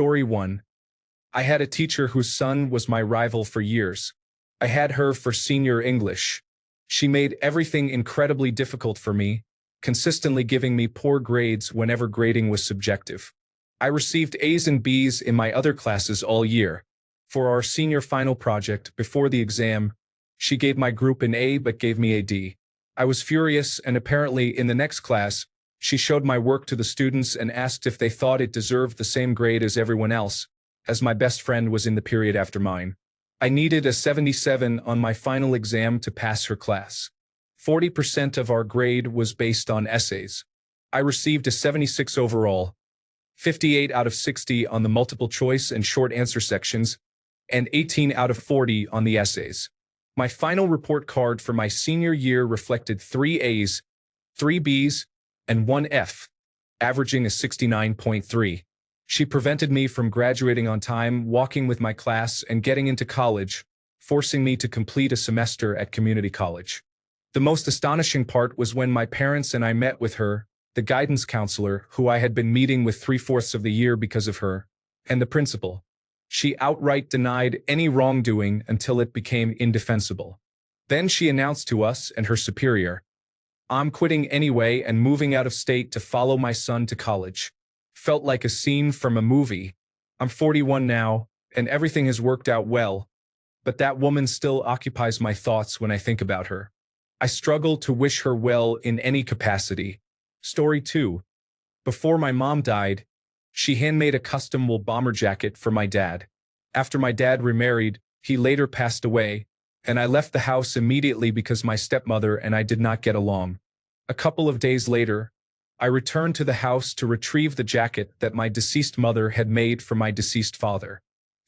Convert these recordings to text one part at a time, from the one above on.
Story 1. I had a teacher whose son was my rival for years. I had her for senior English. She made everything incredibly difficult for me, consistently giving me poor grades whenever grading was subjective. I received A's and B's in my other classes all year. For our senior final project, before the exam, she gave my group an A but gave me a D. I was furious, and apparently in the next class, she showed my work to the students and asked if they thought it deserved the same grade as everyone else, as my best friend was in the period after mine. I needed a 77 on my final exam to pass her class. 40% of our grade was based on essays. I received a 76 overall, 58 out of 60 on the multiple choice and short answer sections, and 18 out of 40 on the essays. My final report card for my senior year reflected 3 A's, 3 B's, and 1 F, averaging a 69.3. She prevented me from graduating on time, walking with my class, and getting into college, forcing me to complete a semester at community college. The most astonishing part was when my parents and I met with her, the guidance counselor, who I had been meeting with 3/4 of the year because of her, and the principal. She outright denied any wrongdoing until it became indefensible. Then she announced to us and her superior, "I'm quitting anyway and moving out of state to follow my son to college." Felt like a scene from a movie. I'm 41 now, and everything has worked out well, but that woman still occupies my thoughts when I think about her. I struggle to wish her well in any capacity. Story 2. Before my mom died, she handmade a custom wool bomber jacket for my dad. After my dad remarried, he later passed away, and I left the house immediately because my stepmother and I did not get along. A couple of days later, I returned to the house to retrieve the jacket that my deceased mother had made for my deceased father.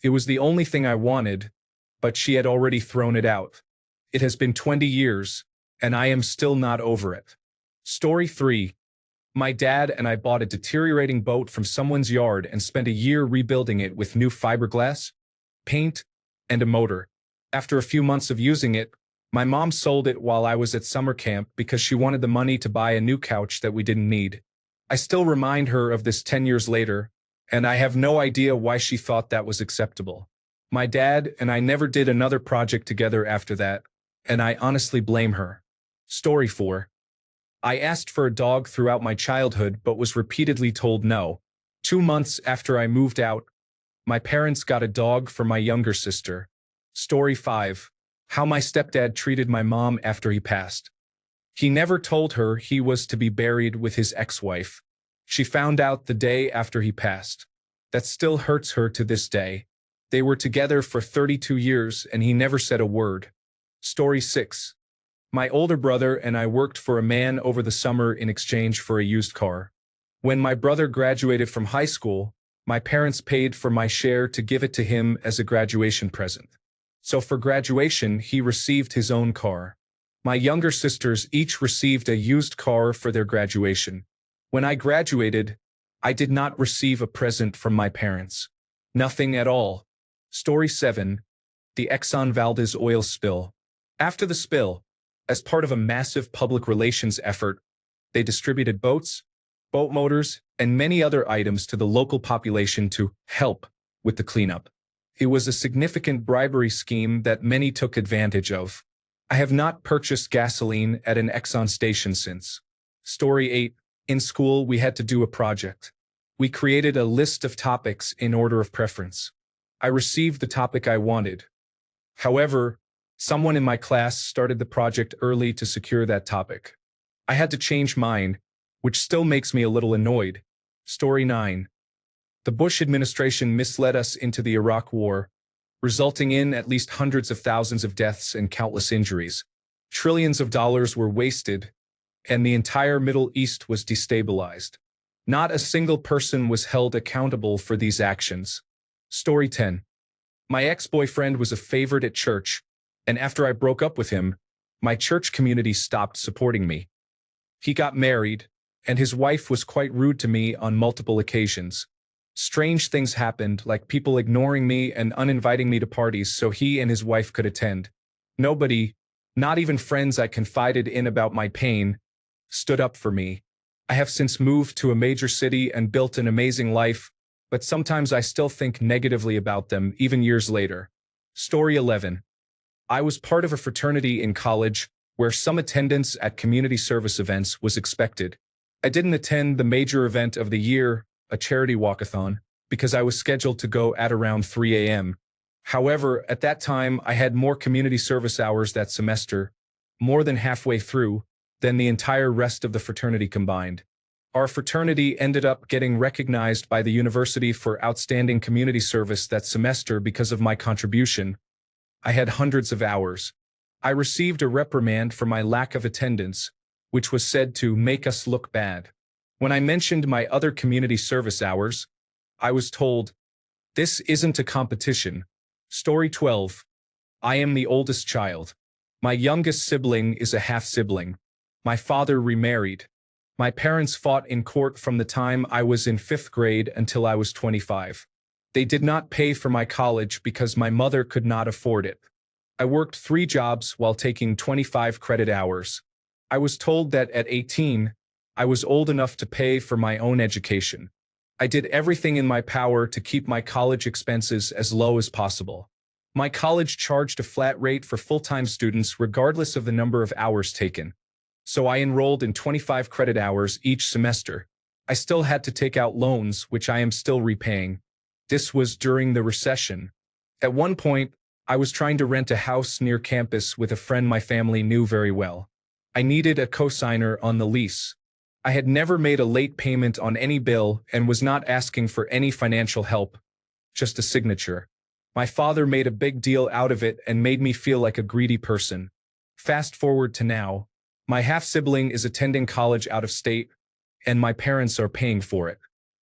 It was the only thing I wanted, but she had already thrown it out. It has been 20 years, and I am still not over it. Story 3. My dad and I bought a deteriorating boat from someone's yard and spent a year rebuilding it with new fiberglass, paint, and a motor. After a few months of using it, my mom sold it while I was at summer camp because she wanted the money to buy a new couch that we didn't need. I still remind her of this 10 years later, and I have no idea why she thought that was acceptable. My dad and I never did another project together after that, and I honestly blame her. Story 4. I asked for a dog throughout my childhood but was repeatedly told no. 2 months after I moved out, my parents got a dog for my younger sister. Story 5. How my stepdad treated my mom after he passed. He never told her he was to be buried with his ex-wife. She found out the day after he passed. That still hurts her to this day. They were together for 32 years and he never said a word. Story 6. My older brother and I worked for a man over the summer in exchange for a used car. When my brother graduated from high school, my parents paid for my share to give it to him as a graduation present. So for graduation, he received his own car. My younger sisters each received a used car for their graduation. When I graduated, I did not receive a present from my parents. Nothing at all. Story 7. The Exxon Valdez oil spill. After the spill, as part of a massive public relations effort, they distributed boats, boat motors, and many other items to the local population to help with the cleanup. It was a significant bribery scheme that many took advantage of. I have not purchased gasoline at an Exxon station since. Story 8. In school, we had to do a project. We created a list of topics in order of preference. I received the topic I wanted. However, someone in my class started the project early to secure that topic. I had to change mine, which still makes me a little annoyed. Story 9. The Bush administration misled us into the Iraq War, resulting in at least hundreds of thousands of deaths and countless injuries. Trillions of dollars were wasted, and the entire Middle East was destabilized. Not a single person was held accountable for these actions. Story 10. My ex-boyfriend was a favorite at church, and after I broke up with him, my church community stopped supporting me. He got married, and his wife was quite rude to me on multiple occasions. Strange things happened, like people ignoring me and uninviting me to parties so he and his wife could attend. Nobody, not even friends I confided in about my pain, stood up for me. I have since moved to a major city and built an amazing life, but sometimes I still think negatively about them even years later. Story 11. I was part of a fraternity in college where some attendance at community service events was expected. I didn't attend the major event of the year, a charity walkathon, because I was scheduled to go at around 3 a.m. However, at that time, I had more community service hours that semester, more than halfway through, than the entire rest of the fraternity combined. Our fraternity ended up getting recognized by the university for outstanding community service that semester because of my contribution. I had hundreds of hours. I received a reprimand for my lack of attendance, which was said to make us look bad. When I mentioned my other community service hours, I was told, "This isn't a competition." Story 12. I am the oldest child. My youngest sibling is a half-sibling. My father remarried. My parents fought in court from the time I was in 5th grade until I was 25. They did not pay for my college because my mother could not afford it. I worked 3 jobs while taking 25 credit hours. I was told that at 18, I was old enough to pay for my own education. I did everything in my power to keep my college expenses as low as possible. My college charged a flat rate for full-time students regardless of the number of hours taken. So I enrolled in 25 credit hours each semester. I still had to take out loans, which I am still repaying. This was during the recession. At one point, I was trying to rent a house near campus with a friend my family knew very well. I needed a cosigner on the lease. I had never made a late payment on any bill and was not asking for any financial help, just a signature. My father made a big deal out of it and made me feel like a greedy person. Fast forward to now. My half-sibling is attending college out of state, and my parents are paying for it.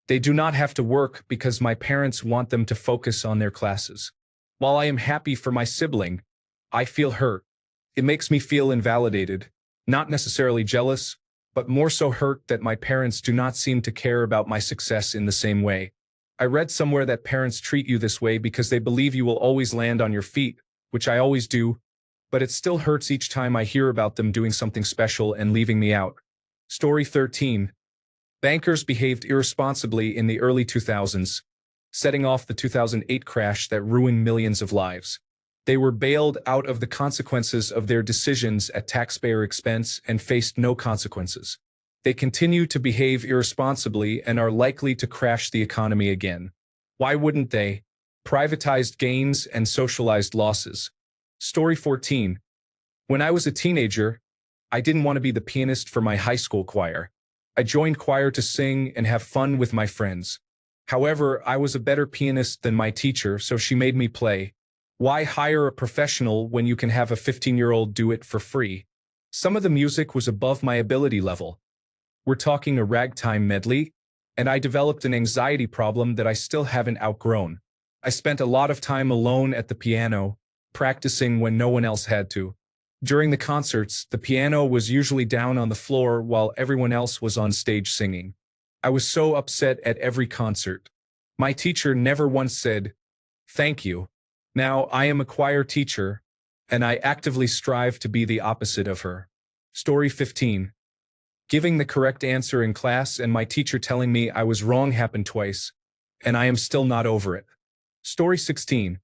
They do not have to work because my parents want them to focus on their classes. While I am happy for my sibling, I feel hurt. It makes me feel invalidated, not necessarily jealous, but more so hurt that my parents do not seem to care about my success in the same way. I read somewhere that parents treat you this way because they believe you will always land on your feet, which I always do, but it still hurts each time I hear about them doing something special and leaving me out. Story 13. Bankers behaved irresponsibly in the early 2000s, setting off the 2008 crash that ruined millions of lives. They were bailed out of the consequences of their decisions at taxpayer expense and faced no consequences. They continue to behave irresponsibly and are likely to crash the economy again. Why wouldn't they? Privatized gains and socialized losses. Story 14. When I was a teenager, I didn't want to be the pianist for my high school choir. I joined choir to sing and have fun with my friends. However, I was a better pianist than my teacher, so she made me play. Why hire a professional when you can have a 15-year-old do it for free? Some of the music was above my ability level. We're talking a ragtime medley, and I developed an anxiety problem that I still haven't outgrown. I spent a lot of time alone at the piano, practicing when no one else had to. During the concerts, the piano was usually down on the floor while everyone else was on stage singing. I was so upset at every concert. My teacher never once said, "Thank you." Now I am a choir teacher, and I actively strive to be the opposite of her. Story 15. Giving the correct answer in class and my teacher telling me I was wrong happened twice, and I am still not over it. Story 16.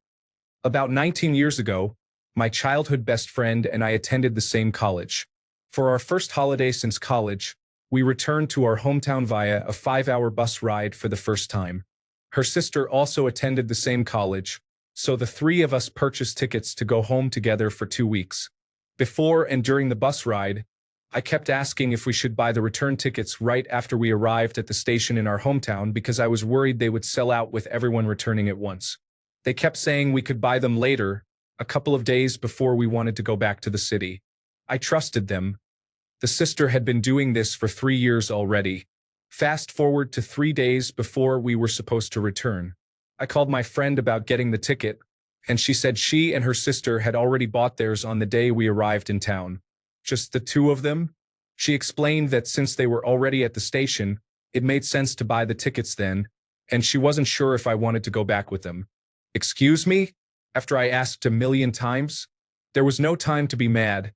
About 19 years ago, my childhood best friend and I attended the same college. For our first holiday since college, we returned to our hometown via a 5-hour bus ride for the first time. Her sister also attended the same college, so the 3 of us purchased tickets to go home together for 2 weeks. Before and during the bus ride, I kept asking if we should buy the return tickets right after we arrived at the station in our hometown because I was worried they would sell out with everyone returning at once. They kept saying we could buy them later, a couple of days before we wanted to go back to the city. I trusted them. The sister had been doing this for 3 years already. Fast forward to 3 days before we were supposed to return. I called my friend about getting the ticket, and she said she and her sister had already bought theirs on the day we arrived in town. Just the 2 of them? She explained that since they were already at the station, it made sense to buy the tickets then, and she wasn't sure if I wanted to go back with them. Excuse me? After I asked a million times? There was no time to be mad,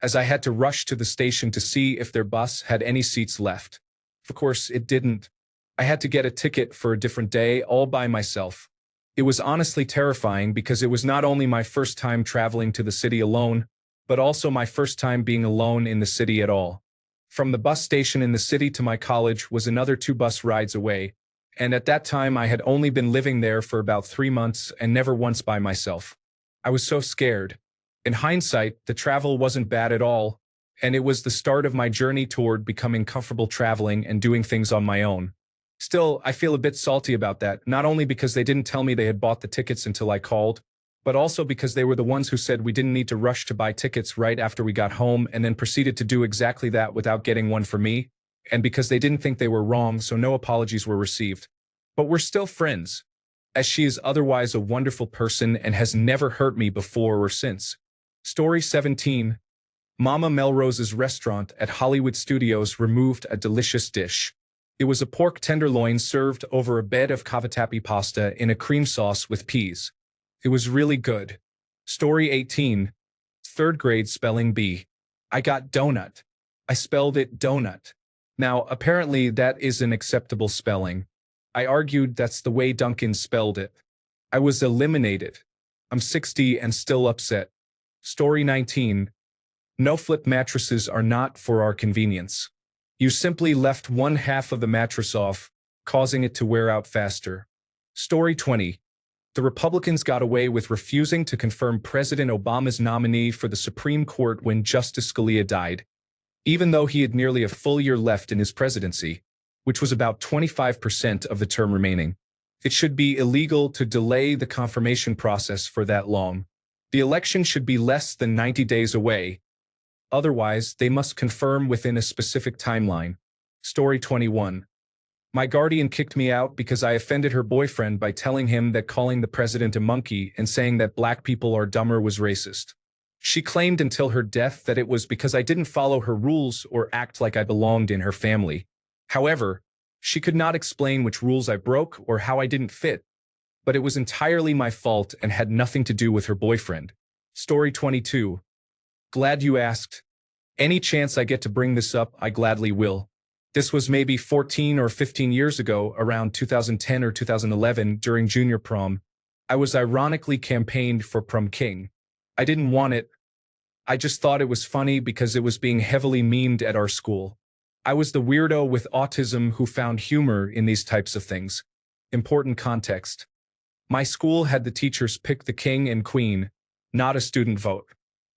as I had to rush to the station to see if their bus had any seats left. Of course, it didn't. I had to get a ticket for a different day all by myself. It was honestly terrifying because it was not only my first time traveling to the city alone, but also my first time being alone in the city at all. From the bus station in the city to my college was another 2 bus rides away, and at that time I had only been living there for about 3 months and never once by myself. I was so scared. In hindsight, the travel wasn't bad at all, and it was the start of my journey toward becoming comfortable traveling and doing things on my own. Still, I feel a bit salty about that, not only because they didn't tell me they had bought the tickets until I called, but also because they were the ones who said we didn't need to rush to buy tickets right after we got home and then proceeded to do exactly that without getting one for me, and because they didn't think they were wrong, so no apologies were received. But we're still friends, as she is otherwise a wonderful person and has never hurt me before or since. Story 17. Mama Melrose's restaurant at Hollywood Studios removed a delicious dish. It was a pork tenderloin served over a bed of cavatappi pasta in a cream sauce with peas. It was really good. Story 18. Third grade spelling bee. I got donut. I spelled it donut. Now, apparently that is an acceptable spelling. I argued that's the way Duncan spelled it. I was eliminated. I'm 60 and still upset. Story 19. No flip mattresses are not for our convenience. You simply left one half of the mattress off, causing it to wear out faster. Story 20. The Republicans got away with refusing to confirm President Obama's nominee for the Supreme Court when Justice Scalia died, even though he had nearly a full year left in his presidency, which was about 25% of the term remaining. It should be illegal to delay the confirmation process for that long. The election should be less than 90 days away. Otherwise, they must confirm within a specific timeline. Story 21. My guardian kicked me out because I offended her boyfriend by telling him that calling the president a monkey and saying that black people are dumber was racist. She claimed until her death that it was because I didn't follow her rules or act like I belonged in her family. However, she could not explain which rules I broke or how I didn't fit, but it was entirely my fault and had nothing to do with her boyfriend. Story 22. Glad you asked. Any chance I get to bring this up, I gladly will. This was maybe 14 or 15 years ago, around 2010 or 2011, during junior prom. I was ironically campaigned for prom king. I didn't want it. I just thought it was funny because it was being heavily memed at our school. I was the weirdo with autism who found humor in these types of things. Important context. My school had the teachers pick the king and queen, not a student vote.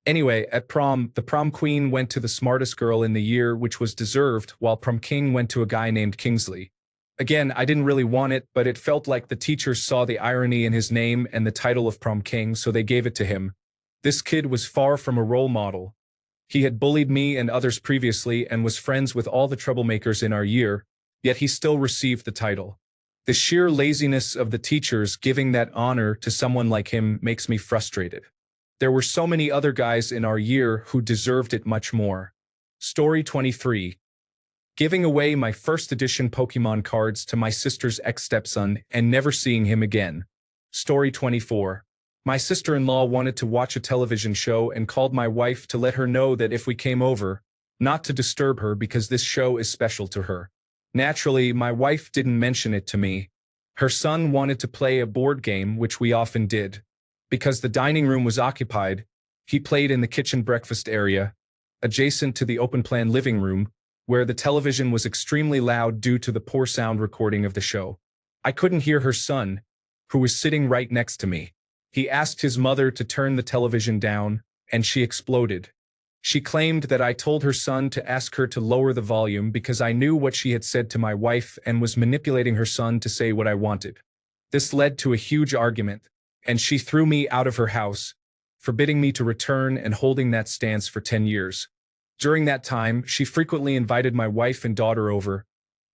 Anyway, at prom, the prom queen went to the smartest girl in the year, which was deserved, while prom king went to a guy named Kingsley. Again, I didn't really want it, but it felt like the teachers saw the irony in his name and the title of prom king, so they gave it to him. This kid was far from a role model. He had bullied me and others previously and was friends with all the troublemakers in our year, yet he still received the title. The sheer laziness of the teachers giving that honor to someone like him makes me frustrated. There were so many other guys in our year who deserved it much more. Story 23. Giving away my first edition Pokemon cards to my sister's ex-stepson and never seeing him again. Story 24. My sister-in-law wanted to watch a television show and called my wife to let her know that if we came over, not to disturb her because this show is special to her. Naturally, my wife didn't mention it to me. Her son wanted to play a board game, which we often did. Because the dining room was occupied, he played in the kitchen breakfast area, adjacent to the open-plan living room, where the television was extremely loud due to the poor sound recording of the show. I couldn't hear her son, who was sitting right next to me. He asked his mother to turn the television down, and she exploded. She claimed that I told her son to ask her to lower the volume because I knew what she had said to my wife and was manipulating her son to say what I wanted. This led to a huge argument, and she threw me out of her house, forbidding me to return and holding that stance for 10 years. During that time, she frequently invited my wife and daughter over,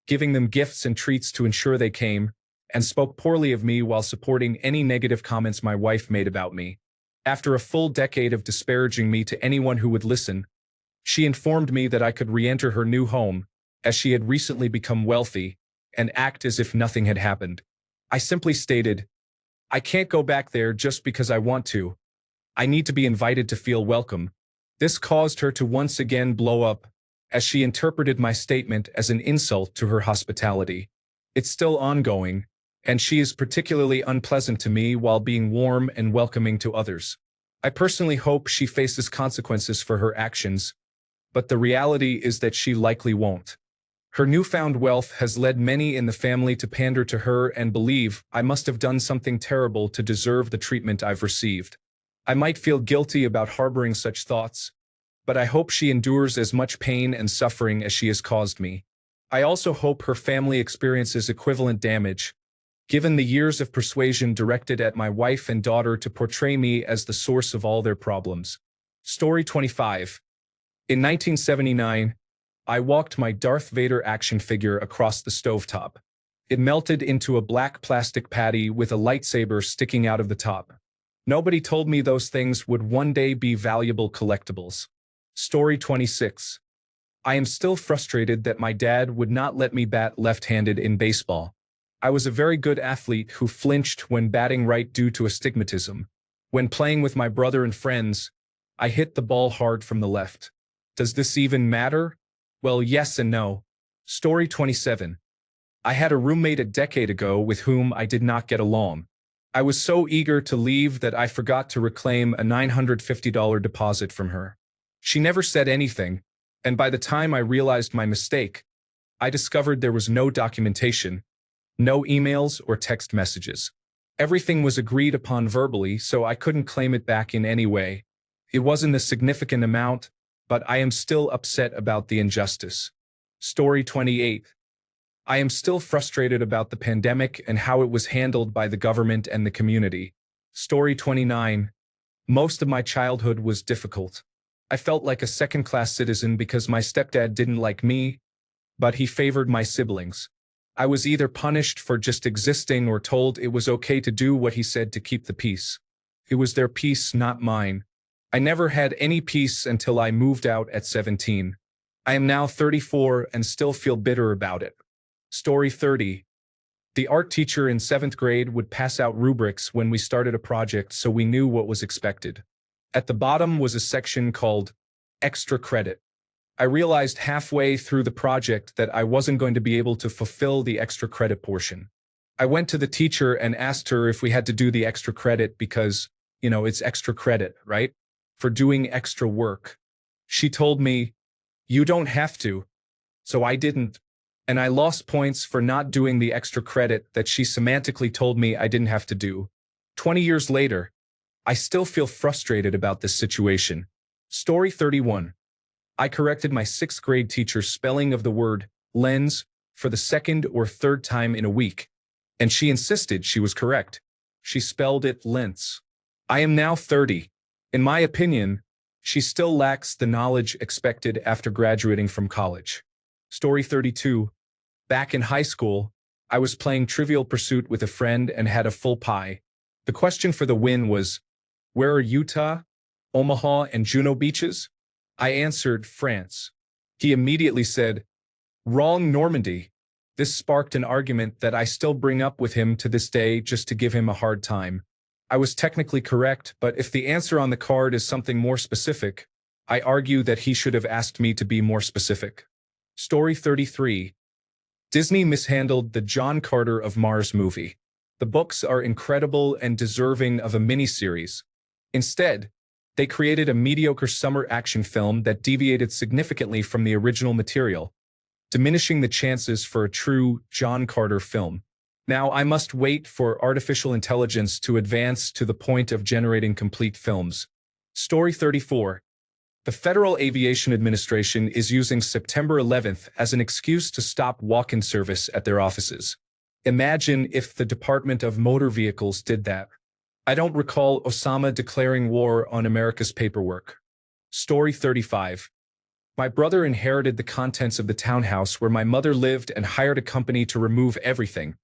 giving them gifts and treats to ensure they came, and spoke poorly of me while supporting any negative comments my wife made about me. After a full decade of disparaging me to anyone who would listen, she informed me that I could re-enter her new home, as she had recently become wealthy, and act as if nothing had happened. I simply stated, I can't go back there just because I want to. I need to be invited to feel welcome. This caused her to once again blow up, as she interpreted my statement as an insult to her hospitality. It's still ongoing, and she is particularly unpleasant to me while being warm and welcoming to others. I personally hope she faces consequences for her actions, but the reality is that she likely won't. Her newfound wealth has led many in the family to pander to her and believe I must have done something terrible to deserve the treatment I've received. I might feel guilty about harboring such thoughts, but I hope she endures as much pain and suffering as she has caused me. I also hope her family experiences equivalent damage, given the years of persuasion directed at my wife and daughter to portray me as the source of all their problems. Story 25. In 1979, I walked my Darth Vader action figure across the stovetop. It melted into a black plastic patty with a lightsaber sticking out of the top. Nobody told me those things would one day be valuable collectibles. Story 26. I am still frustrated that my dad would not let me bat left-handed in baseball. I was a very good athlete who flinched when batting right due to astigmatism. When playing with my brother and friends, I hit the ball hard from the left. Does this even matter? Well, yes and no. Story 27. I had a roommate a decade ago with whom I did not get along. I was so eager to leave that I forgot to reclaim a $950 deposit from her. She never said anything, and by the time I realized my mistake, I discovered there was no documentation, no emails or text messages. Everything was agreed upon verbally, so I couldn't claim it back in any way. It wasn't a significant amount, but I am still upset about the injustice. Story 28. I am still frustrated about the pandemic and how it was handled by the government and the community. Story 29. Most of my childhood was difficult. I felt like a second-class citizen because my stepdad didn't like me, but he favored my siblings. I was either punished for just existing or told it was okay to do what he said to keep the peace. It was their peace, not mine. I never had any peace until I moved out at 17. I am now 34 and still feel bitter about it. Story 30. The art teacher in 7th grade would pass out rubrics when we started a project so we knew what was expected. At the bottom was a section called Extra Credit. I realized halfway through the project that I wasn't going to be able to fulfill the extra credit portion. I went to the teacher and asked her if we had to do the extra credit because, it's extra credit, right? For doing extra work. She told me, "You don't have to." So I didn't. And I lost points for not doing the extra credit that she semantically told me I didn't have to do. 20 years later, I still feel frustrated about this situation. Story 31. I corrected my 6th grade teacher's spelling of the word lens for the second or third time in a week, and she insisted she was correct. She spelled it lens. I am now 30. In my opinion, she still lacks the knowledge expected after graduating from college. Story 32. Back in high school, I was playing Trivial Pursuit with a friend and had a full pie. The question for the win was, where are Utah, Omaha, and Juno beaches? I answered, France. He immediately said, wrong, Normandy. This sparked an argument that I still bring up with him to this day just to give him a hard time. I was technically correct, but if the answer on the card is something more specific, I argue that he should have asked me to be more specific. Story 33. Disney mishandled the John Carter of Mars movie. The books are incredible and deserving of a miniseries. Instead, they created a mediocre summer action film that deviated significantly from the original material, diminishing the chances for a true John Carter film. Now I must wait for artificial intelligence to advance to the point of generating complete films. Story 34. The Federal Aviation Administration is using September 11th as an excuse to stop walk-in service at their offices. Imagine if the Department of Motor Vehicles did that. I don't recall Osama declaring war on America's paperwork. Story 35. My brother inherited the contents of the townhouse where my mother lived and hired a company to remove everything,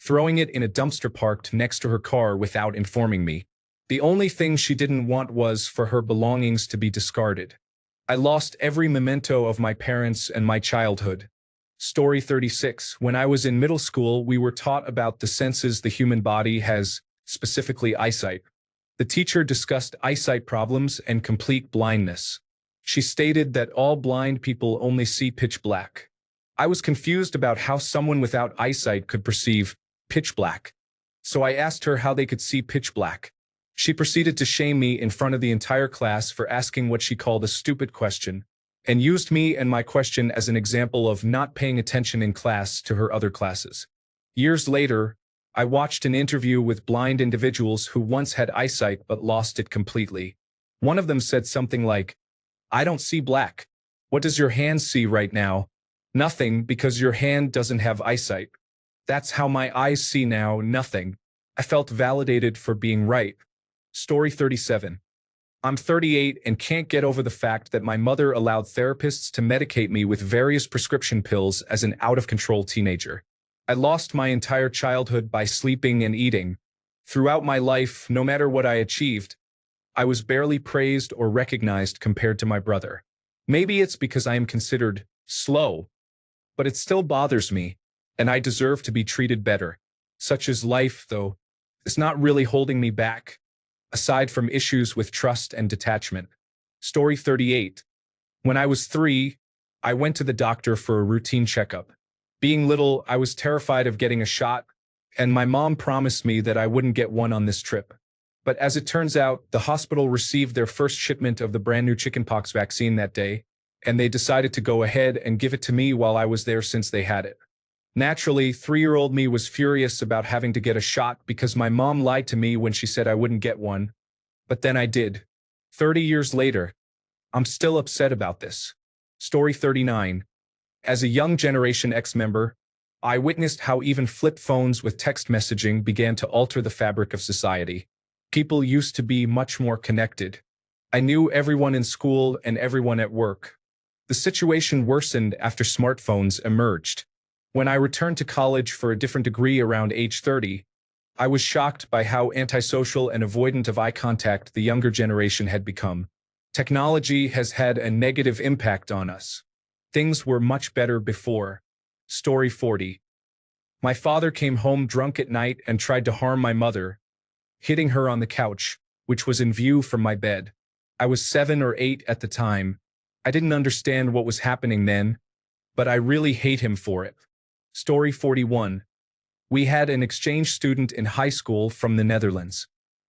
throwing it in a dumpster parked next to her car without informing me. The only thing she didn't want was for her belongings to be discarded. I lost every memento of my parents and my childhood. Story 36. When I was in middle school, we were taught about the senses the human body has, specifically eyesight. The teacher discussed eyesight problems and complete blindness. She stated that all blind people only see pitch black. I was confused about how someone without eyesight could perceive pitch black. So I asked her how they could see pitch black. She proceeded to shame me in front of the entire class for asking what she called a stupid question, and used me and my question as an example of not paying attention in class to her other classes. Years later, I watched an interview with blind individuals who once had eyesight but lost it completely. One of them said something like, "I don't see black. What does your hand see right now?" "Nothing, because your hand doesn't have eyesight." "That's how my eyes see now, nothing." I felt validated for being right. Story 37. I'm 38 and can't get over the fact that my mother allowed therapists to medicate me with various prescription pills as an out-of-control teenager. I lost my entire childhood by sleeping and eating. Throughout my life, no matter what I achieved, I was barely praised or recognized compared to my brother. Maybe it's because I am considered slow, but it still bothers me, and I deserve to be treated better. Such is life, though. It's not really holding me back, aside from issues with trust and detachment. Story 38. When I was 3, I went to the doctor for a routine checkup. Being little, I was terrified of getting a shot, and my mom promised me that I wouldn't get one on this trip. But as it turns out, the hospital received their first shipment of the brand new chickenpox vaccine that day, and they decided to go ahead and give it to me while I was there since they had it. Naturally, 3-year-old me was furious about having to get a shot because my mom lied to me when she said I wouldn't get one. But then I did. 30 years later, I'm still upset about this. Story 39. As a young Generation X member, I witnessed how even flip phones with text messaging began to alter the fabric of society. People used to be much more connected. I knew everyone in school and everyone at work. The situation worsened after smartphones emerged. When I returned to college for a different degree around age 30, I was shocked by how antisocial and avoidant of eye contact the younger generation had become. Technology has had a negative impact on us. Things were much better before. Story 40. My father came home drunk at night and tried to harm my mother, hitting her on the couch, which was in view from my bed. I was 7 or 8 at the time. I didn't understand what was happening then, but I really hate him for it. Story 41. We had an exchange student in high school from the Netherlands.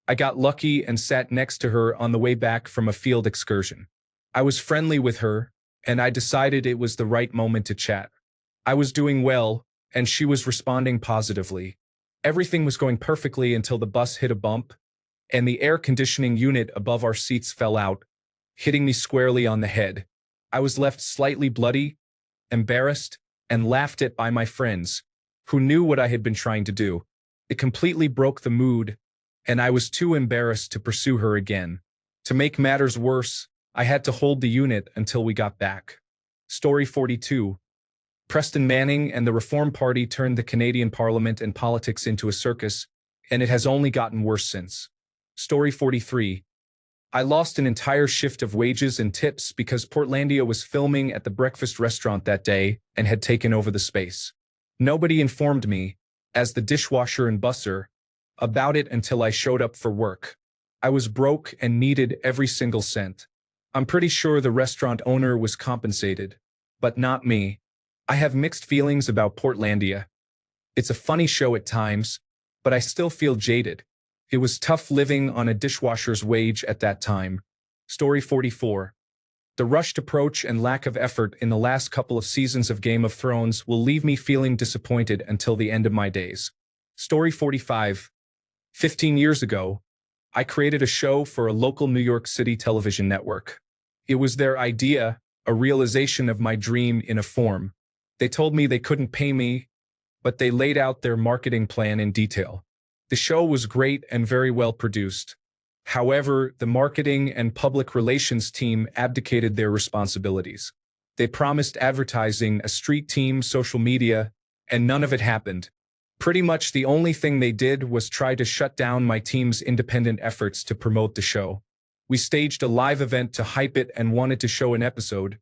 I got lucky and sat next to her on the way back from a field excursion. I was friendly with her, and I decided it was the right moment to chat. I was doing well, and she was responding positively. Everything was going perfectly until the bus hit a bump, and the air conditioning unit above our seats fell out, hitting me squarely on the head. I was left slightly bloody, embarrassed, and laughed at by my friends, who knew what I had been trying to do. It completely broke the mood, and I was too embarrassed to pursue her again. To make matters worse, I had to hold the unit until we got back. Story 42. Preston Manning and the Reform Party turned the Canadian Parliament and politics into a circus, and it has only gotten worse since. Story 43. I lost an entire shift of wages and tips because Portlandia was filming at the breakfast restaurant that day and had taken over the space. Nobody informed me, as the dishwasher and busser, about it until I showed up for work. I was broke and needed every single cent. I'm pretty sure the restaurant owner was compensated, but not me. I have mixed feelings about Portlandia. It's a funny show at times, but I still feel jaded. It was tough living on a dishwasher's wage at that time. Story 44. The rushed approach and lack of effort in the last couple of seasons of Game of Thrones will leave me feeling disappointed until the end of my days. Story 45. 15 years ago, I created a show for a local New York City television network. It was their idea, a realization of my dream in a form. They told me they couldn't pay me, but they laid out their marketing plan in detail. The show was great and very well produced. However, the marketing and public relations team abdicated their responsibilities. They promised advertising, a street team, social media, and none of it happened. Pretty much the only thing they did was try to shut down my team's independent efforts to promote the show. We staged a live event to hype it and wanted to show an episode,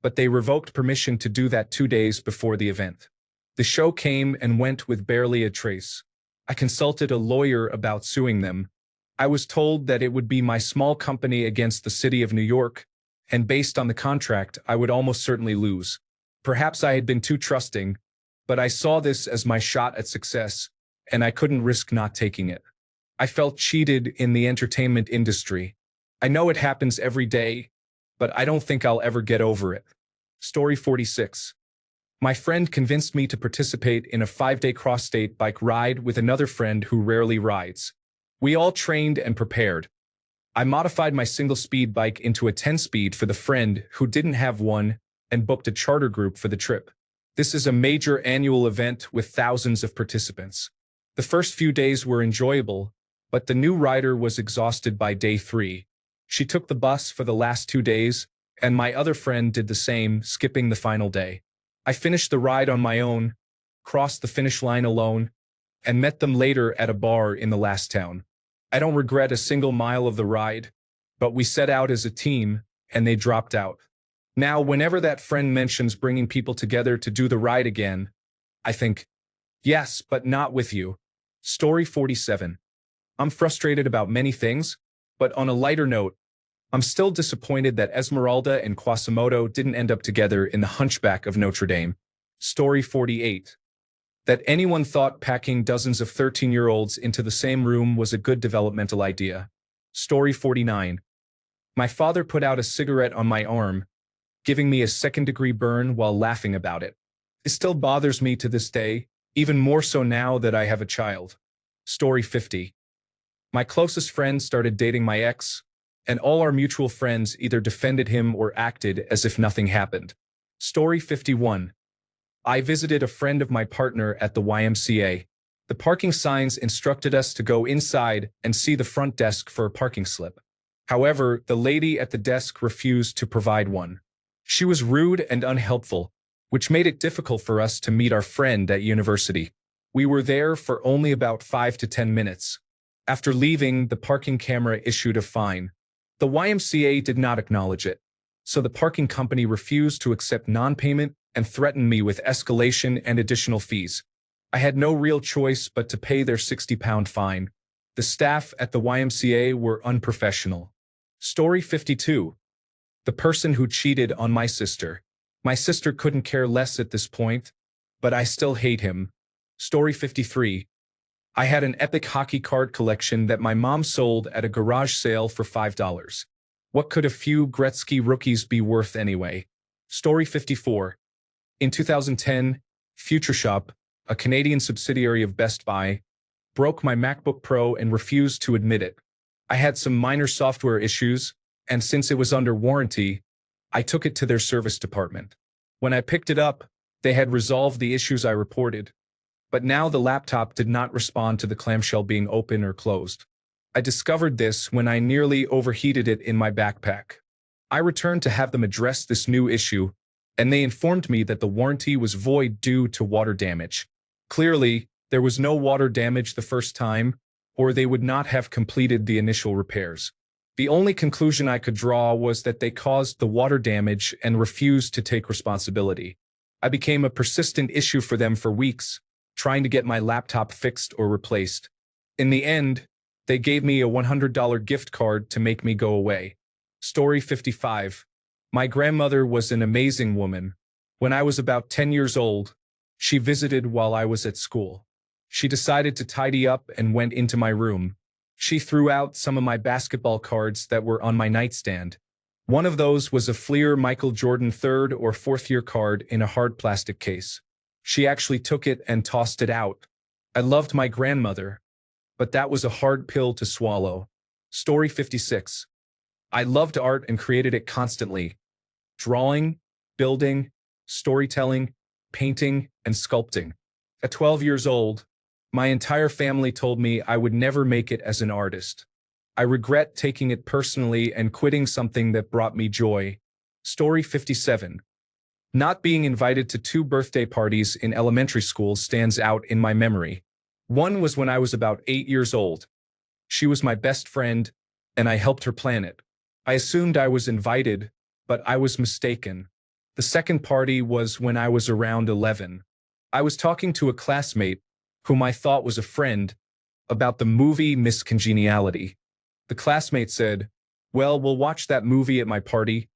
but they revoked permission to do that 2 days before the event. The show came and went with barely a trace. I consulted a lawyer about suing them. I was told that it would be my small company against the city of New York, and based on the contract, I would almost certainly lose. Perhaps I had been too trusting, but I saw this as my shot at success, and I couldn't risk not taking it. I felt cheated in the entertainment industry. I know it happens every day, but I don't think I'll ever get over it. Story 46. My friend convinced me to participate in a 5-day cross-state bike ride with another friend who rarely rides. We all trained and prepared. I modified my single-speed bike into a 10-speed for the friend who didn't have one and booked a charter group for the trip. This is a major annual event with thousands of participants. The first few days were enjoyable, but the new rider was exhausted by day 3. She took the bus for the last 2 days, and my other friend did the same, skipping the final day. I finished the ride on my own, crossed the finish line alone, and met them later at a bar in the last town. I don't regret a single mile of the ride, but we set out as a team, and they dropped out. Now, whenever that friend mentions bringing people together to do the ride again, I think, yes, but not with you. Story 47. I'm frustrated about many things, but on a lighter note, I'm still disappointed that Esmeralda and Quasimodo didn't end up together in The Hunchback of Notre Dame. Story 48. That anyone thought packing dozens of 13-year-olds into the same room was a good developmental idea. Story 49. My father put out a cigarette on my arm, giving me a second-degree burn while laughing about it. It still bothers me to this day, even more so now that I have a child. Story 50. My closest friend started dating my ex, and all our mutual friends either defended him or acted as if nothing happened. Story 51. I visited a friend of my partner at the YMCA. The parking signs instructed us to go inside and see the front desk for a parking slip. However, the lady at the desk refused to provide one. She was rude and unhelpful, which made it difficult for us to meet our friend at university. We were there for only about 5 to 10 minutes. After leaving, the parking camera issued a fine. The YMCA did not acknowledge it, so the parking company refused to accept non-payment and threatened me with escalation and additional fees. I had no real choice but to pay their £60 fine. The staff at the YMCA were unprofessional. Story 52. The person who cheated on my sister. My sister couldn't care less at this point, but I still hate him. Story 53. I had an epic hockey card collection that my mom sold at a garage sale for $5. What could a few Gretzky rookies be worth anyway? Story 54. In 2010, FutureShop, a Canadian subsidiary of Best Buy, broke my MacBook Pro and refused to admit it. I had some minor software issues, and since it was under warranty, I took it to their service department. When I picked it up, they had resolved the issues I reported, but now the laptop did not respond to the clamshell being open or closed. I discovered this when I nearly overheated it in my backpack. I returned to have them address this new issue, and they informed me that the warranty was void due to water damage. Clearly, there was no water damage the first time, or they would not have completed the initial repairs. The only conclusion I could draw was that they caused the water damage and refused to take responsibility. I became a persistent issue for them for weeks, trying to get my laptop fixed or replaced. In the end, they gave me a $100 gift card to make me go away. Story 55. My grandmother was an amazing woman. When I was about 10 years old, she visited while I was at school. She decided to tidy up and went into my room. She threw out some of my basketball cards that were on my nightstand. One of those was a Fleer Michael Jordan 3rd or 4th year card in a hard plastic case. She actually took it and tossed it out. I loved my grandmother, but that was a hard pill to swallow. Story 56. I loved art and created it constantly. Drawing, building, storytelling, painting, and sculpting. At 12 years old, my entire family told me I would never make it as an artist. I regret taking it personally and quitting something that brought me joy. Story 57. Not being invited to 2 birthday parties in elementary school stands out in my memory. One was when I was about 8 years old. She was my best friend, and I helped her plan it. I assumed I was invited, but I was mistaken. The second party was when I was around 11. I was talking to a classmate, whom I thought was a friend, about the movie Miss Congeniality. The classmate said, "Well, we'll watch that movie at my party."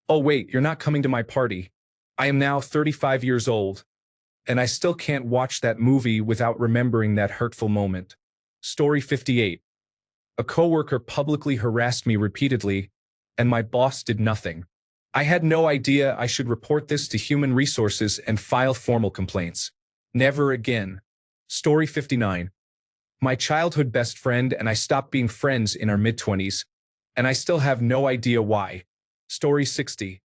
"Oh wait, you're not coming to my party." I am now 35 years old, and I still can't watch that movie without remembering that hurtful moment. Story 58. A coworker publicly harassed me repeatedly, and my boss did nothing. I had no idea I should report this to human resources and file formal complaints. Never again. Story 59. My childhood best friend and I stopped being friends in our mid-20s, and I still have no idea why. Story 60.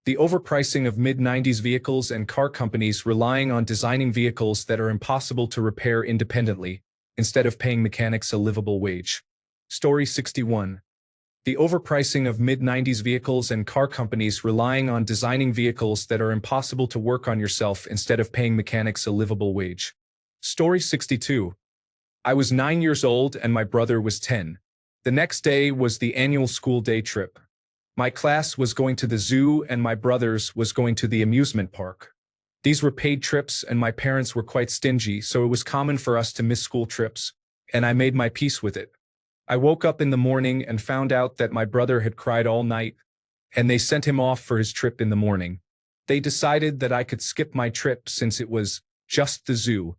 The overpricing of mid-90s vehicles and car companies relying on designing vehicles that are impossible to repair independently, instead of paying mechanics a livable wage. Story 61. The overpricing of mid-90s vehicles and car companies relying on designing vehicles that are impossible to work on yourself instead of paying mechanics a livable wage. Story 62. I was 9 years old and my brother was 10. The next day was the annual school day trip. My class was going to the zoo and my brother's was going to the amusement park. These were paid trips and my parents were quite stingy, so it was common for us to miss school trips, and I made my peace with it. I woke up in the morning and found out that my brother had cried all night, and they sent him off for his trip in the morning. They decided that I could skip my trip since it was just the zoo.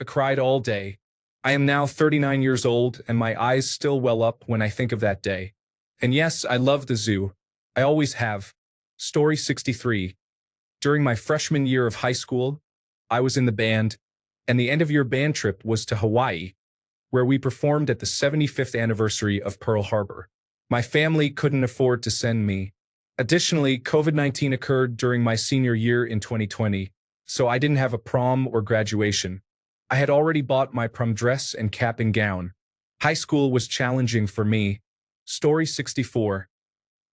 I cried all day. I am now 39 years old and my eyes still well up when I think of that day. And yes, I love the zoo. I always have. Story 63. During my freshman year of high school, I was in the band, and the end-of-year band trip was to Hawaii, where we performed at the 75th anniversary of Pearl Harbor. My family couldn't afford to send me. Additionally, COVID-19 occurred during my senior year in 2020, so I didn't have a prom or graduation. I had already bought my prom dress and cap and gown. High school was challenging for me. Story 64.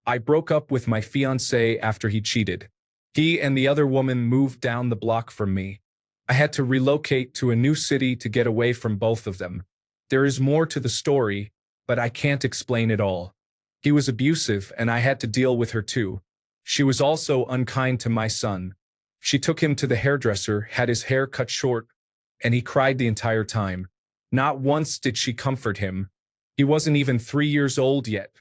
I broke up with my fiancé after he cheated. He and the other woman moved down the block from me. I had to relocate to a new city to get away from both of them. There is more to the story, but I can't explain it all. He was abusive and I had to deal with her too. She was also unkind to my son. She took him to the hairdresser, had his hair cut short, and he cried the entire time. Not once did she comfort him. He wasn't even 3 years old yet.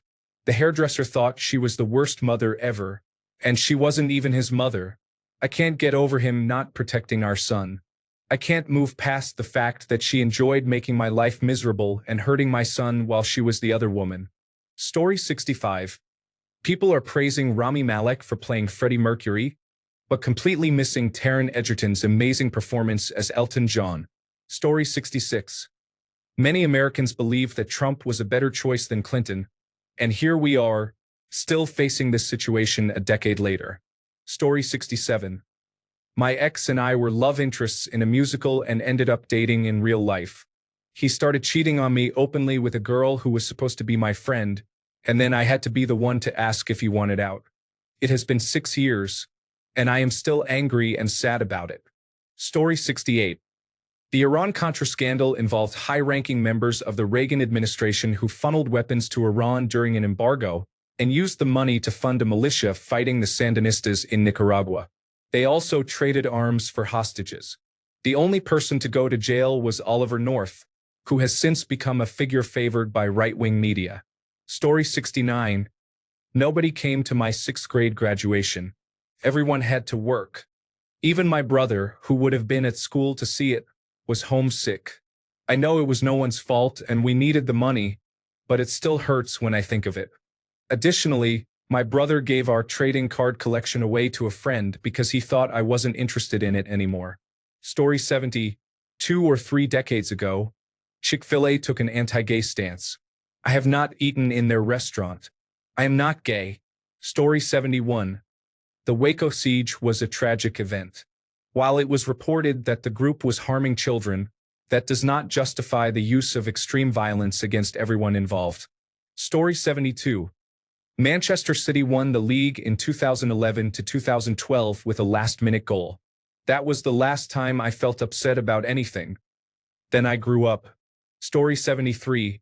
The hairdresser thought she was the worst mother ever, and she wasn't even his mother. I can't get over him not protecting our son. I can't move past the fact that she enjoyed making my life miserable and hurting my son while she was the other woman. Story 65. People are praising Rami Malek for playing Freddie Mercury, but completely missing Taron Egerton's amazing performance as Elton John. Story 66. Many Americans believe that Trump was a better choice than Clinton, and here we are, still facing this situation a decade later. Story 67. My ex and I were love interests in a musical and ended up dating in real life. He started cheating on me openly with a girl who was supposed to be my friend, and then I had to be the one to ask if he wanted out. It has been 6 years, and I am still angry and sad about it. Story 68. The Iran-Contra scandal involved high-ranking members of the Reagan administration who funneled weapons to Iran during an embargo and used the money to fund a militia fighting the Sandinistas in Nicaragua. They also traded arms for hostages. The only person to go to jail was Oliver North, who has since become a figure favored by right-wing media. Story 69. Nobody came to my 6th grade graduation. Everyone had to work. Even my brother, who would have been at school to see it, was homesick. I know it was no one's fault and we needed the money, but it still hurts when I think of it. Additionally, my brother gave our trading card collection away to a friend because he thought I wasn't interested in it anymore. Story 70. 2 or 3 decades ago, Chick-fil-A took an anti-gay stance. I have not eaten in their restaurant. I am not gay. Story 71. The Waco siege was a tragic event. While it was reported that the group was harming children, that does not justify the use of extreme violence against everyone involved. Story 72. Manchester City won the league in 2011 to 2012 with a last-minute goal. That was the last time I felt upset about anything. Then I grew up. Story 73.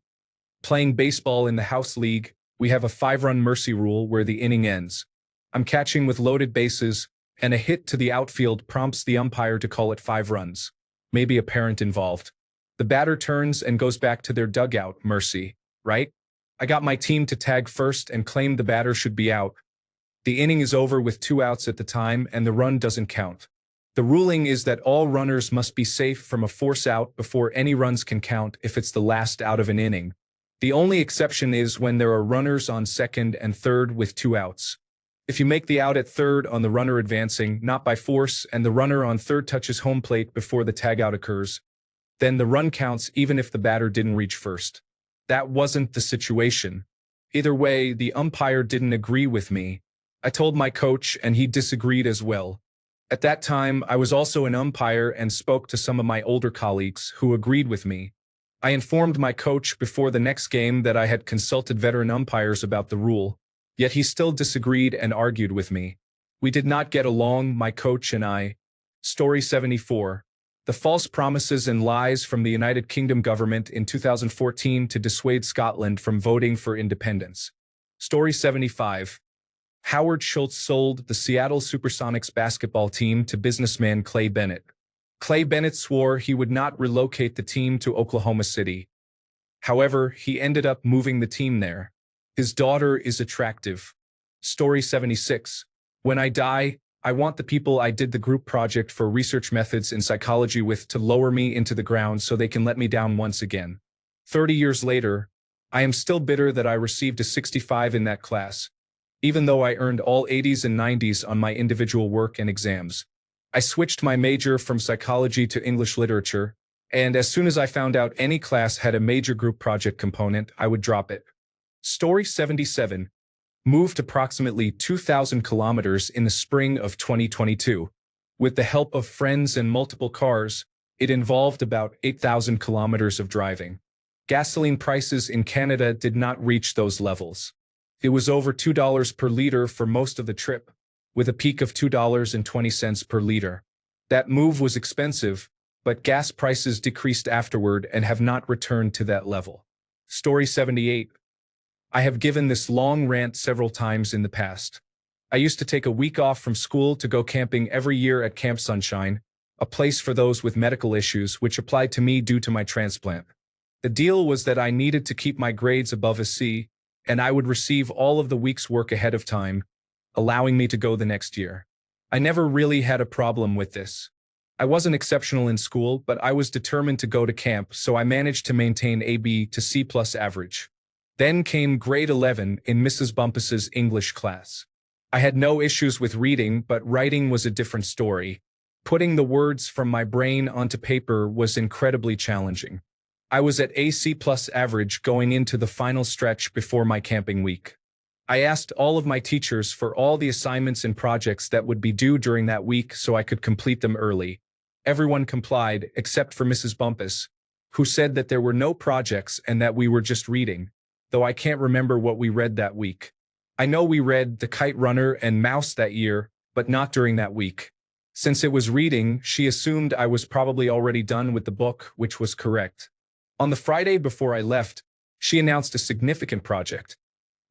Playing baseball in the house league, we have a 5-run mercy rule where the inning ends. I'm catching with loaded bases, and a hit to the outfield prompts the umpire to call it 5 runs. Maybe a parent involved. The batter turns and goes back to their dugout, mercy, right? I got my team to tag first and claimed the batter should be out. The inning is over with 2 outs at the time and the run doesn't count. The ruling is that all runners must be safe from a force out before any runs can count if it's the last out of an inning. The only exception is when there are runners on second and third with 2 outs. If you make the out at third on the runner advancing, not by force, and the runner on third touches home plate before the tagout occurs, then the run counts even if the batter didn't reach first. That wasn't the situation. Either way, the umpire didn't agree with me. I told my coach and he disagreed as well. At that time, I was also an umpire and spoke to some of my older colleagues who agreed with me. I informed my coach before the next game that I had consulted veteran umpires about the rule, yet he still disagreed and argued with me. We did not get along, my coach and I. Story 74. The false promises and lies from the United Kingdom government in 2014 to dissuade Scotland from voting for independence. Story 75. Howard Schultz sold the Seattle Supersonics basketball team to businessman Clay Bennett. Clay Bennett swore he would not relocate the team to Oklahoma City. However, he ended up moving the team there. His daughter is attractive. Story 76. When I die, I want the people I did the group project for research methods in psychology with to lower me into the ground so they can let me down once again. 30 years later, I am still bitter that I received a 65 in that class, even though I earned all 80s and 90s on my individual work and exams. I switched my major from psychology to English literature, and as soon as I found out any class had a major group project component, I would drop it. Story 77. Moved approximately 2,000 kilometers in the spring of 2022. With the help of friends and multiple cars, it involved about 8,000 kilometers of driving. Gasoline prices in Canada did not reach those levels. It was over $2 per liter for most of the trip, with a peak of $2.20 per liter. That move was expensive, but gas prices decreased afterward and have not returned to that level. Story 78. I have given this long rant several times in the past. I used to take a week off from school to go camping every year at Camp Sunshine, a place for those with medical issues which applied to me due to my transplant. The deal was that I needed to keep my grades above a C, and I would receive all of the week's work ahead of time, allowing me to go the next year. I never really had a problem with this. I wasn't exceptional in school, but I was determined to go to camp, so I managed to maintain a B to C+ average. Then came grade 11 in Mrs. Bumpus's English class. I had no issues with reading, but writing was a different story. Putting the words from my brain onto paper was incredibly challenging. I was at a C+ average going into the final stretch before my camping week. I asked all of my teachers for all the assignments and projects that would be due during that week so I could complete them early. Everyone complied, except for Mrs. Bumpus, who said that there were no projects and that we were just reading, though I can't remember what we read that week. I know we read The Kite Runner and Mouse that year, but not during that week. Since it was reading, she assumed I was probably already done with the book, which was correct. On the Friday before I left, she announced a significant project.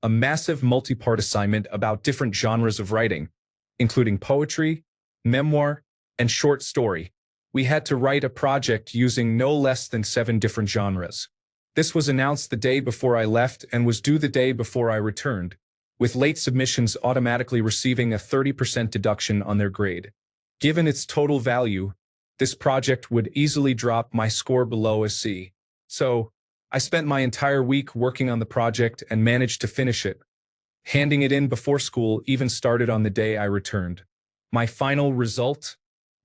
A massive multi-part assignment about different genres of writing, including poetry, memoir, and short story. We had to write a project using no less than 7 different genres. This was announced the day before I left and was due the day before I returned, with late submissions automatically receiving a 30% deduction on their grade. Given its total value, this project would easily drop my score below a C. So, I spent my entire week working on the project and managed to finish it. Handing it in before school even started on the day I returned. My final result?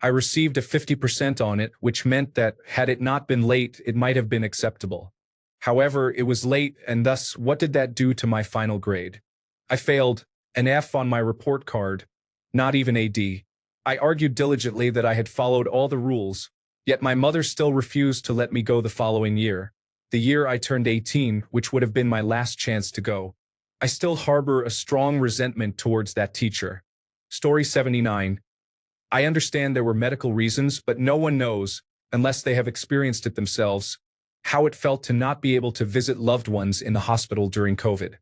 I received a 50% on it, which meant that, had it not been late, it might have been acceptable. However, it was late, and thus, what did that do to my final grade? I failed, an F on my report card, not even a D. I argued diligently that I had followed all the rules, yet my mother still refused to let me go the following year. The year I turned 18, which would have been my last chance to go. I still harbor a strong resentment towards that teacher. Story 79. I understand there were medical reasons, but no one knows, unless they have experienced it themselves, how it felt to not be able to visit loved ones in the hospital during COVID.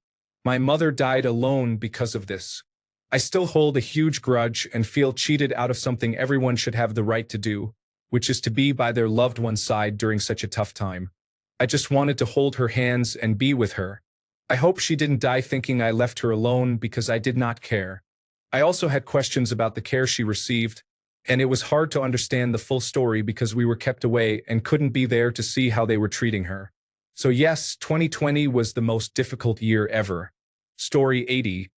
My mother died alone because of this. I still hold a huge grudge and feel cheated out of something everyone should have the right to do, which is to be by their loved one's side during such a tough time. I just wanted to hold her hands and be with her. I hope she didn't die thinking I left her alone because I did not care. I also had questions about the care she received, and it was hard to understand the full story because we were kept away and couldn't be there to see how they were treating her. So yes, 2020 was the most difficult year ever. Story 80.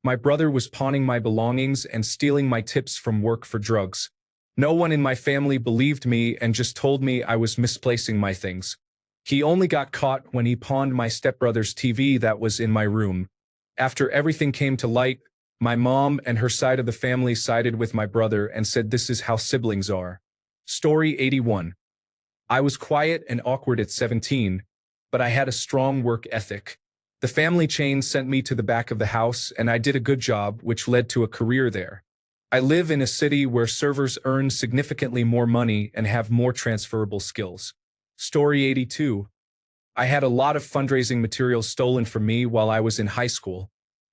My brother was pawning my belongings and stealing my tips from work for drugs. No one in my family believed me and just told me I was misplacing my things. He only got caught when he pawned my stepbrother's TV that was in my room. After everything came to light, my mom and her side of the family sided with my brother and said this is how siblings are. Story 81. I was quiet and awkward at 17, but I had a strong work ethic. The family chain sent me to the back of the house and I did a good job, which led to a career there. I live in a city where servers earn significantly more money and have more transferable skills. Story 82. I had a lot of fundraising materials stolen from me while I was in high school.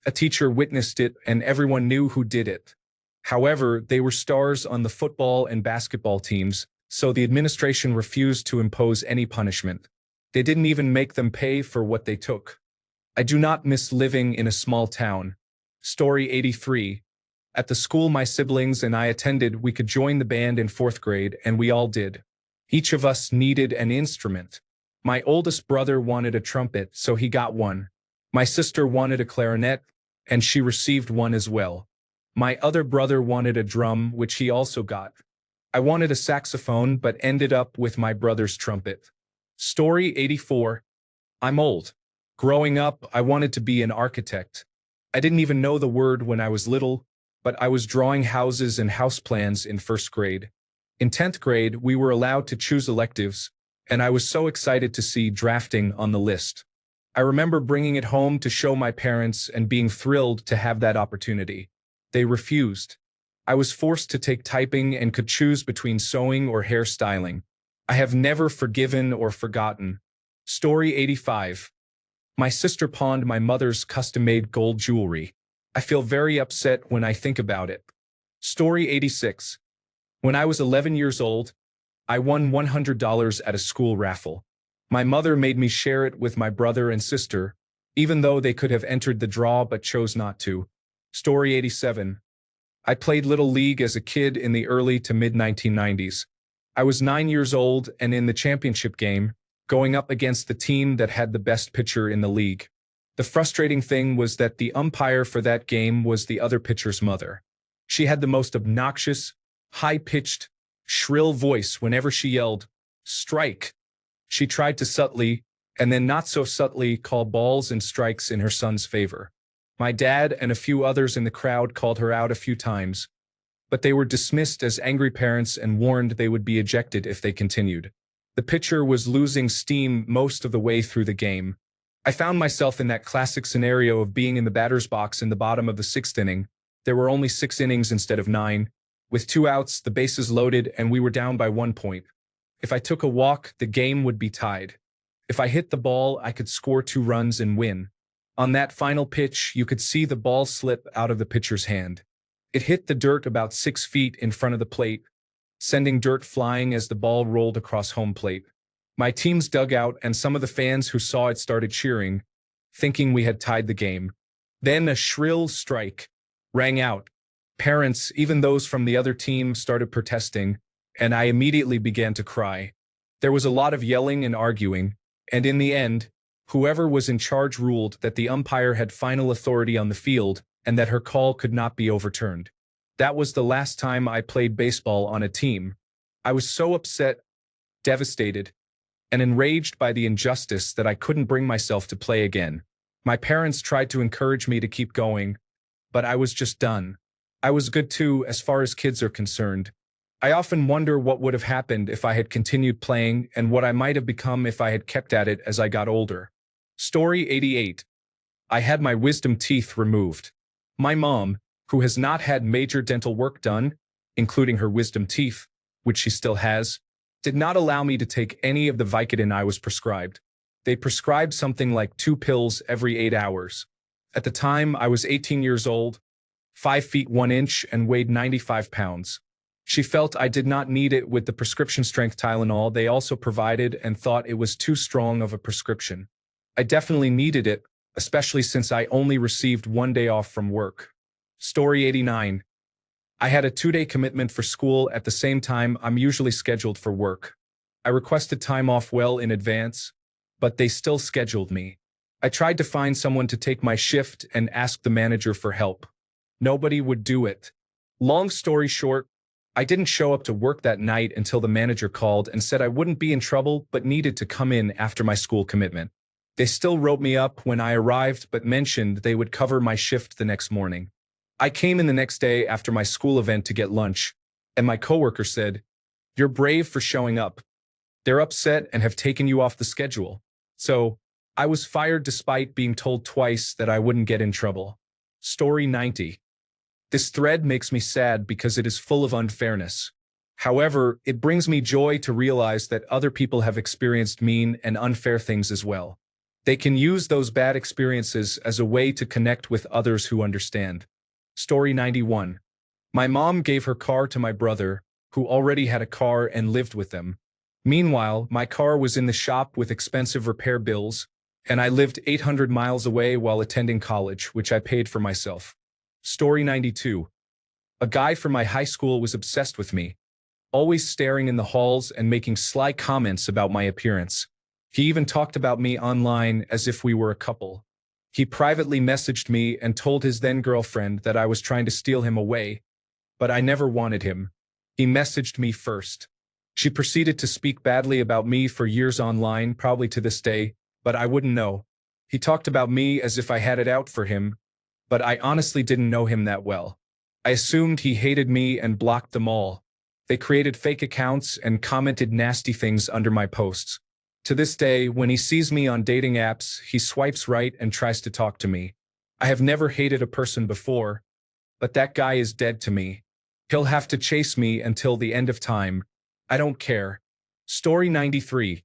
A teacher witnessed it and everyone knew who did it. However, they were stars on the football and basketball teams, so the administration refused to impose any punishment. They didn't even make them pay for what they took. I do not miss living in a small town. Story 83. At the school my siblings and I attended, we could join the band in 4th grade, and we all did. Each of us needed an instrument. My oldest brother wanted a trumpet, so he got one. My sister wanted a clarinet, and she received one as well. My other brother wanted a drum, which he also got. I wanted a saxophone, but ended up with my brother's trumpet. Story 84. I'm old. Growing up, I wanted to be an architect. I didn't even know the word when I was little, but I was drawing houses and house plans in 1st grade. In 10th grade, we were allowed to choose electives, and I was so excited to see drafting on the list. I remember bringing it home to show my parents and being thrilled to have that opportunity. They refused. I was forced to take typing and could choose between sewing or hairstyling. I have never forgiven or forgotten. Story 85. My sister pawned my mother's custom-made gold jewelry. I feel very upset when I think about it. Story 86. When I was 11 years old, I won $100 at a school raffle. My mother made me share it with my brother and sister, even though they could have entered the draw but chose not to. Story 87. I played Little League as a kid in the early to mid-1990s. I was 9 years old and in the championship game, going up against the team that had the best pitcher in the league. The frustrating thing was that the umpire for that game was the other pitcher's mother. She had the most obnoxious, high-pitched, shrill voice whenever she yelled, "Strike!" She tried to subtly, and then not so subtly, call balls and strikes in her son's favor. My dad and a few others in the crowd called her out a few times, but they were dismissed as angry parents and warned they would be ejected if they continued. The pitcher was losing steam most of the way through the game. I found myself in that classic scenario of being in the batter's box in the bottom of the 6th inning. There were only 6 innings instead of 9. With 2 outs, the bases loaded, and we were down by 1 point. If I took a walk, the game would be tied. If I hit the ball, I could score 2 runs and win. On that final pitch, you could see the ball slip out of the pitcher's hand. It hit the dirt about 6 feet in front of the plate, sending dirt flying as the ball rolled across home plate. My team's dugout and some of the fans who saw it started cheering, thinking we had tied the game. Then a shrill strike rang out. Parents, even those from the other team, started protesting, and I immediately began to cry. There was a lot of yelling and arguing, and in the end, whoever was in charge ruled that the umpire had final authority on the field and that her call could not be overturned. That was the last time I played baseball on a team. I was so upset, devastated, and enraged by the injustice that I couldn't bring myself to play again. My parents tried to encourage me to keep going, but I was just done. I was good too, as far as kids are concerned. I often wonder what would have happened if I had continued playing and what I might have become if I had kept at it as I got older. Story 88. I had my wisdom teeth removed. My mom, who has not had major dental work done, including her wisdom teeth, which she still has, did not allow me to take any of the Vicodin I was prescribed. They prescribed something like 2 pills every 8 hours. At the time, I was 18 years old, 5 feet 1 inch, and weighed 95 pounds. She felt I did not need it with the prescription-strength Tylenol they also provided and thought it was too strong of a prescription. I definitely needed it, especially since I only received 1 day off from work. Story 89. I had a 2-day commitment for school at the same time I'm usually scheduled for work. I requested time off well in advance, but they still scheduled me. I tried to find someone to take my shift and ask the manager for help. Nobody would do it. Long story short, I didn't show up to work that night until the manager called and said I wouldn't be in trouble but needed to come in after my school commitment. They still wrote me up when I arrived but mentioned they would cover my shift the next morning. I came in the next day after my school event to get lunch, and my coworker said, "You're brave for showing up. They're upset and have taken you off the schedule." So, I was fired despite being told twice that I wouldn't get in trouble. Story 90. This thread makes me sad because it is full of unfairness. However, it brings me joy to realize that other people have experienced mean and unfair things as well. They can use those bad experiences as a way to connect with others who understand. Story 91. My mom gave her car to my brother, who already had a car and lived with them. Meanwhile, my car was in the shop with expensive repair bills, and I lived 800 miles away while attending college, which I paid for myself. Story 92. A guy from my high school was obsessed with me, always staring in the halls and making sly comments about my appearance. He even talked about me online as if we were a couple. He privately messaged me and told his then-girlfriend that I was trying to steal him away, but I never wanted him. He messaged me first. She proceeded to speak badly about me for years online, probably to this day, but I wouldn't know. He talked about me as if I had it out for him, but I honestly didn't know him that well. I assumed he hated me and blocked them all. They created fake accounts and commented nasty things under my posts. To this day, when he sees me on dating apps, he swipes right and tries to talk to me. I have never hated a person before, but that guy is dead to me. He'll have to chase me until the end of time. I don't care. Story 93.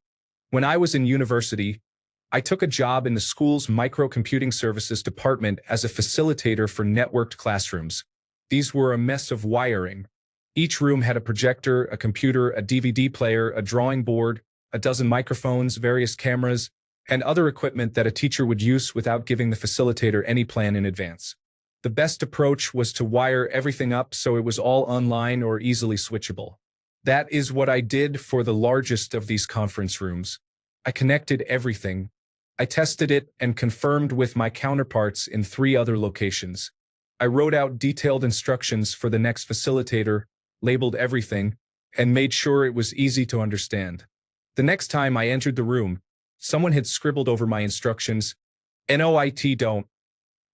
When I was in university, I took a job in the school's microcomputing services department as a facilitator for networked classrooms. These were a mess of wiring. Each room had a projector, a computer, a DVD player, a drawing board, a dozen microphones, various cameras, and other equipment that a teacher would use without giving the facilitator any plan in advance. The best approach was to wire everything up so it was all online or easily switchable. That is what I did for the largest of these conference rooms. I connected everything. I tested it and confirmed with my counterparts in 3 other locations. I wrote out detailed instructions for the next facilitator, labeled everything, and made sure it was easy to understand. The next time I entered the room, someone had scribbled over my instructions, "NOIT don't,"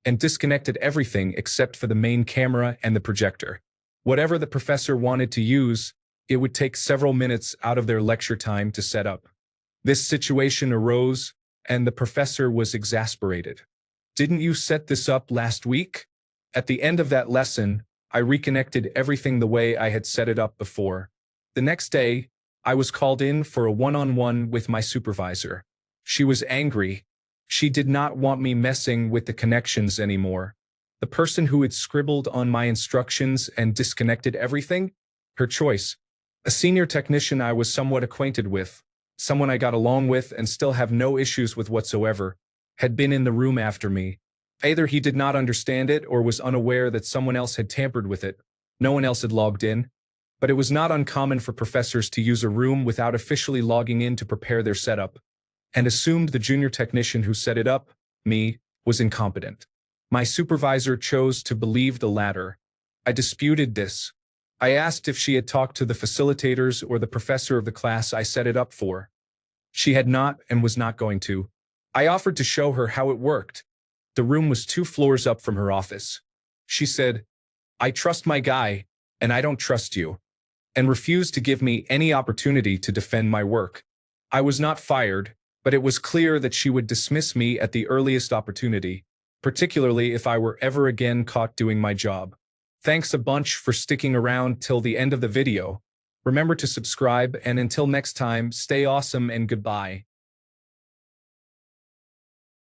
and disconnected everything except for the main camera and the projector. Whatever the professor wanted to use, it would take several minutes out of their lecture time to set up. This situation arose, and the professor was exasperated. "Didn't you set this up last week?" At the end of that lesson, I reconnected everything the way I had set it up before. The next day, I was called in for a one-on-one with my supervisor. She was angry. She did not want me messing with the connections anymore. The person who had scribbled on my instructions and disconnected everything? Her choice. A senior technician I was somewhat acquainted with, someone I got along with and still have no issues with whatsoever, had been in the room after me. Either he did not understand it or was unaware that someone else had tampered with it. No one else had logged in. But it was not uncommon for professors to use a room without officially logging in to prepare their setup, and assumed the junior technician who set it up, me, was incompetent. My supervisor chose to believe the latter. I disputed this. I asked if she had talked to the facilitators or the professor of the class I set it up for. She had not and was not going to. I offered to show her how it worked. The room was 2 floors up from her office. She said, "I trust my guy, and I don't trust you," and refused to give me any opportunity to defend my work. I was not fired, but it was clear that she would dismiss me at the earliest opportunity, particularly if I were ever again caught doing my job. Thanks a bunch for sticking around till the end of the video. Remember to subscribe, and until next time, stay awesome and goodbye.